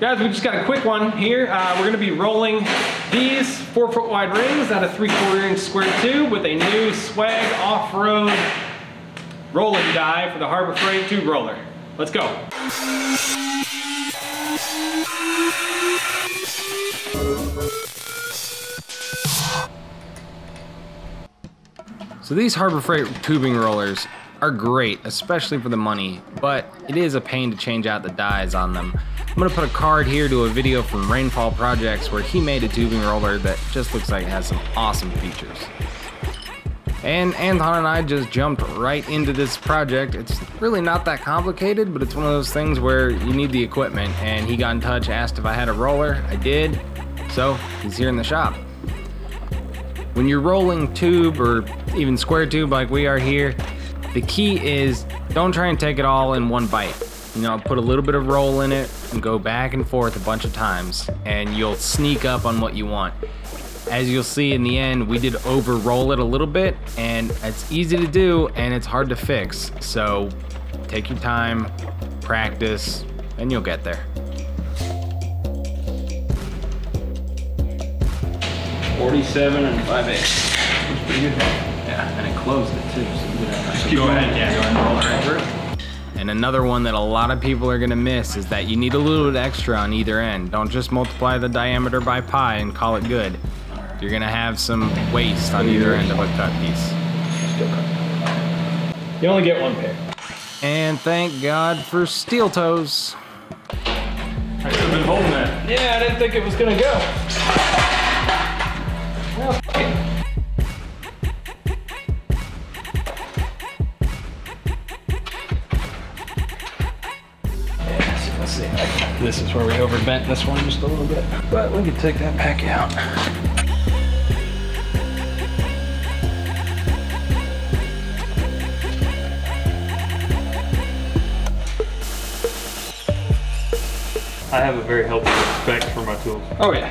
Guys, we just got a quick one here. We're gonna be rolling these 4-foot wide rings out of 3/4 inch square tube with a new swag off-road rolling die for the Harbor Freight tube roller. Let's go. So these Harbor Freight tubing rollers are great, especially for the money, but it is a pain to change out the dies on them. I'm gonna put a card here to a video from Rainfall Projects where he made a tubing roller that just looks like it has some awesome features. And Anton and I just jumped right into this project. It's really not that complicated, but it's one of those things where you need the equipment, and he got in touch, asked if I had a roller. I did, so he's here in the shop. When you're rolling tube or even square tube like we are here, the key is don't try and take it all in one bite. You know, put a little bit of roll in it and go back and forth a bunch of times, and you'll sneak up on what you want. As you'll see in the end, we did over roll it a little bit, and it's easy to do and it's hard to fix. So take your time, practice, and you'll get there. 47 and 5/8. That's pretty good. Yeah, and it closed it too. So go ahead, yeah. Go ahead and roll it over. And another one that a lot of people are gonna miss is that you need a little bit extra on either end. Don't just multiply the diameter by pi and call it good. You're gonna have some waste on either end of a cut piece. You only get one pair. And thank God for steel toes. I should have been holding that. Yeah, I didn't think it was gonna go. Well, let's see. This is where we overbent this one just a little bit, but we can take that back out. I have a very healthy respect for my tools. Oh yeah.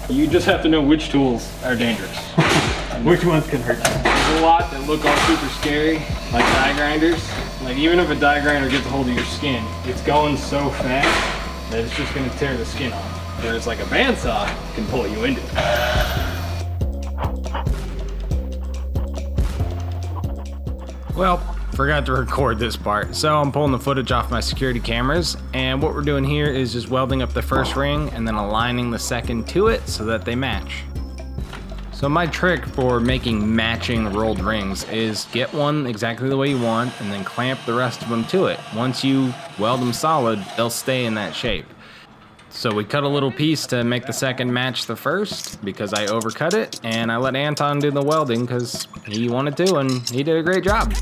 You just have to know which tools are dangerous. Which ones can hurt you. There's a lot that look all super scary, like die grinders. Like even if a die grinder gets a hold of your skin, it's going so fast that it's just gonna tear the skin off. Whereas like a bandsaw can pull you into it. Well, forgot to record this part, so I'm pulling the footage off my security cameras, and what we're doing here is just welding up the first ring and then aligning the second to it so that they match. So my trick for making matching rolled rings is get one exactly the way you want and then clamp the rest of them to it. Once you weld them solid, they'll stay in that shape. So we cut a little piece to make the second match the first because I overcut it, and I let Anton do the welding because he wanted to, and he did a great job.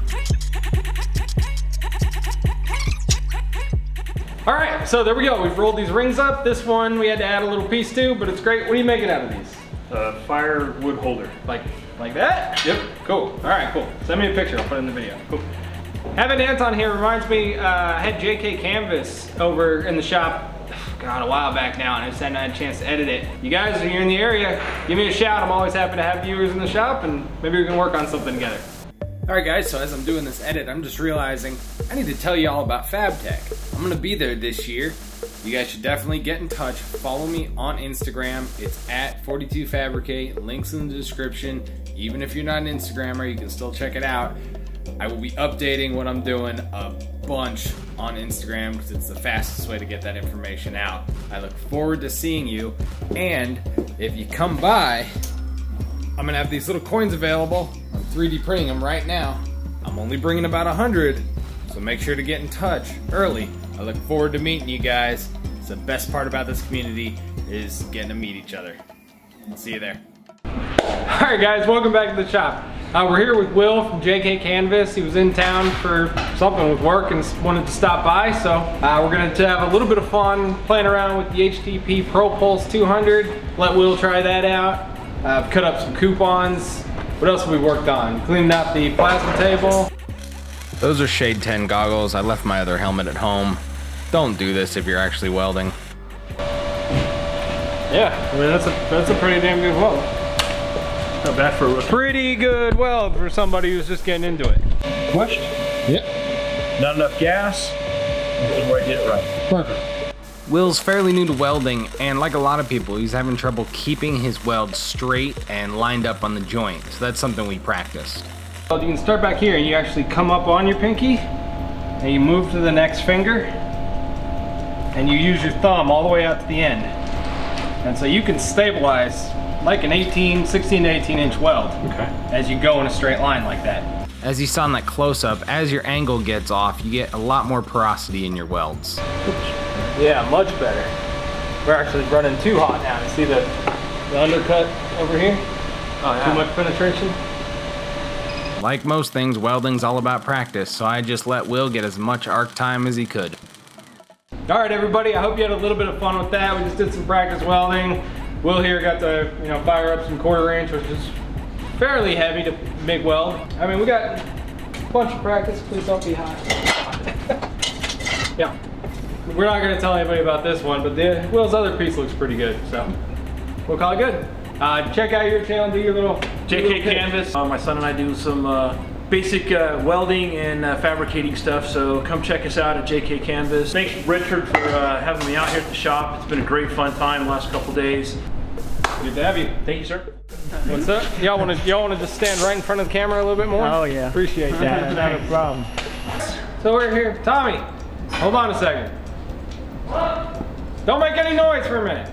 All right, so there we go. We've rolled these rings up. This one we had to add a little piece to, but it's great. What are you making out of these? Firewood holder. Like that? Yep. Cool. All right, cool. Send me a picture. I'll put it in the video. Cool. Having Anton here reminds me, I had JK Canvas over in the shop, God, a while back now, and I just hadn't had a chance to edit it. You guys, if you're in the area, give me a shout. I'm always happy to have viewers in the shop, and maybe we can work on something together. All right, guys, so as I'm doing this edit, I'm just realizing I need to tell you all about FabTech. I'm gonna be there this year. You guys should definitely get in touch. Follow me on Instagram. It's at 42Fabricate. Links in the description. Even if you're not an Instagrammer, you can still check it out. I will be updating what I'm doing a bunch on Instagram because it's the fastest way to get that information out. I look forward to seeing you, and if you come by, I'm gonna have these little coins available. I'm 3D printing them right now. I'm only bringing about 100, so make sure to get in touch early. I look forward to meeting you guys. It's the best part about this community is getting to meet each other. I'll see you there. All right, guys, welcome back to the shop. We're here with Will from JK Canvas. He was in town for something with work and wanted to stop by, so we're going to have a little bit of fun playing around with the HTP Pro Pulse 200. Let Will try that out. Cut up some coupons. What else have we worked on? Cleaned out the plasma table. Those are Shade 10 goggles. I left my other helmet at home. Don't do this if you're actually welding. Yeah, I mean that's a pretty damn good weld. Not bad for a pretty good weld for somebody who's just getting into it. Flushed? Yep. Not enough gas. This is where I did it right. Perfect. Will's fairly new to welding, and like a lot of people, he's having trouble keeping his weld straight and lined up on the joint, so that's something we practiced. Well, you can start back here and you actually come up on your pinky and you move to the next finger and you use your thumb all the way out to the end. And so you can stabilize like an 16 to 18 inch weld as you go in a straight line like that. As you saw in that close-up, as your angle gets off, you get a lot more porosity in your welds. Yeah, much better. We're actually running too hot now. You see the undercut over here? Oh, yeah. Too much penetration? Like most things, welding's all about practice, so I just let Will get as much arc time as he could. All right, everybody, I hope you had a little bit of fun with that. We just did some practice welding. Will here got to, fire up some 1/4 inch, which is fairly heavy to MIG weld. I mean, we got a bunch of practice. Please don't be hot. Yeah. We're not going to tell anybody about this one, but Will's other piece looks pretty good, so we'll call it good. Check out your channel, do your little JK Canvas. My son and I do some basic welding and fabricating stuff, so come check us out at JK Canvas. Thanks Richard for having me out here at the shop. It's been a great fun time the last couple days. Good to have you. Thank you, sir. What's up? Y'all want to just stand right in front of the camera a little bit more? Oh yeah. Appreciate that. Not a problem. So we're here. Tommy, hold on a second. Don't make any noise for a minute.